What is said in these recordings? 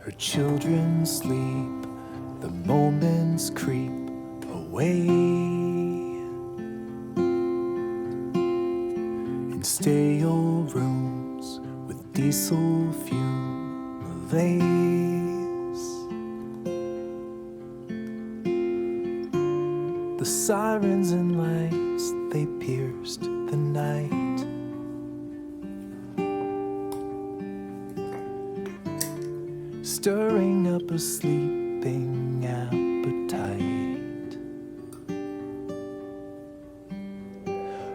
Her children sleep, the moments creep away. In stale rooms with diesel fume malaise. The sirens and lights, they pierced the night. Stirring up a sleeping appetite.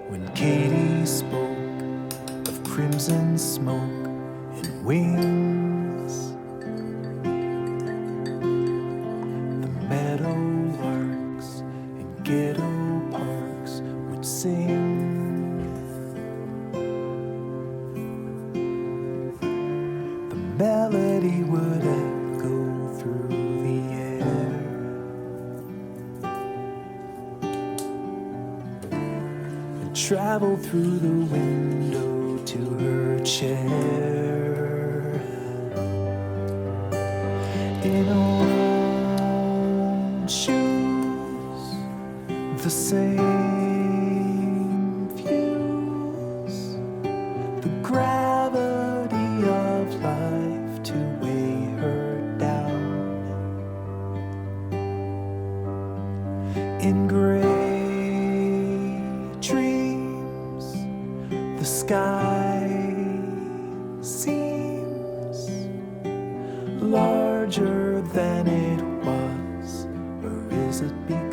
When Katie spoke of crimson smoke and wings, the meadowlarks and ghetto parks would sing. The melody would echo through the air. And travel through the window to her chair. In old shoes, the same views, the gravity of life to weigh her down. In gray dreams, the sky seems larger than it was, or is it because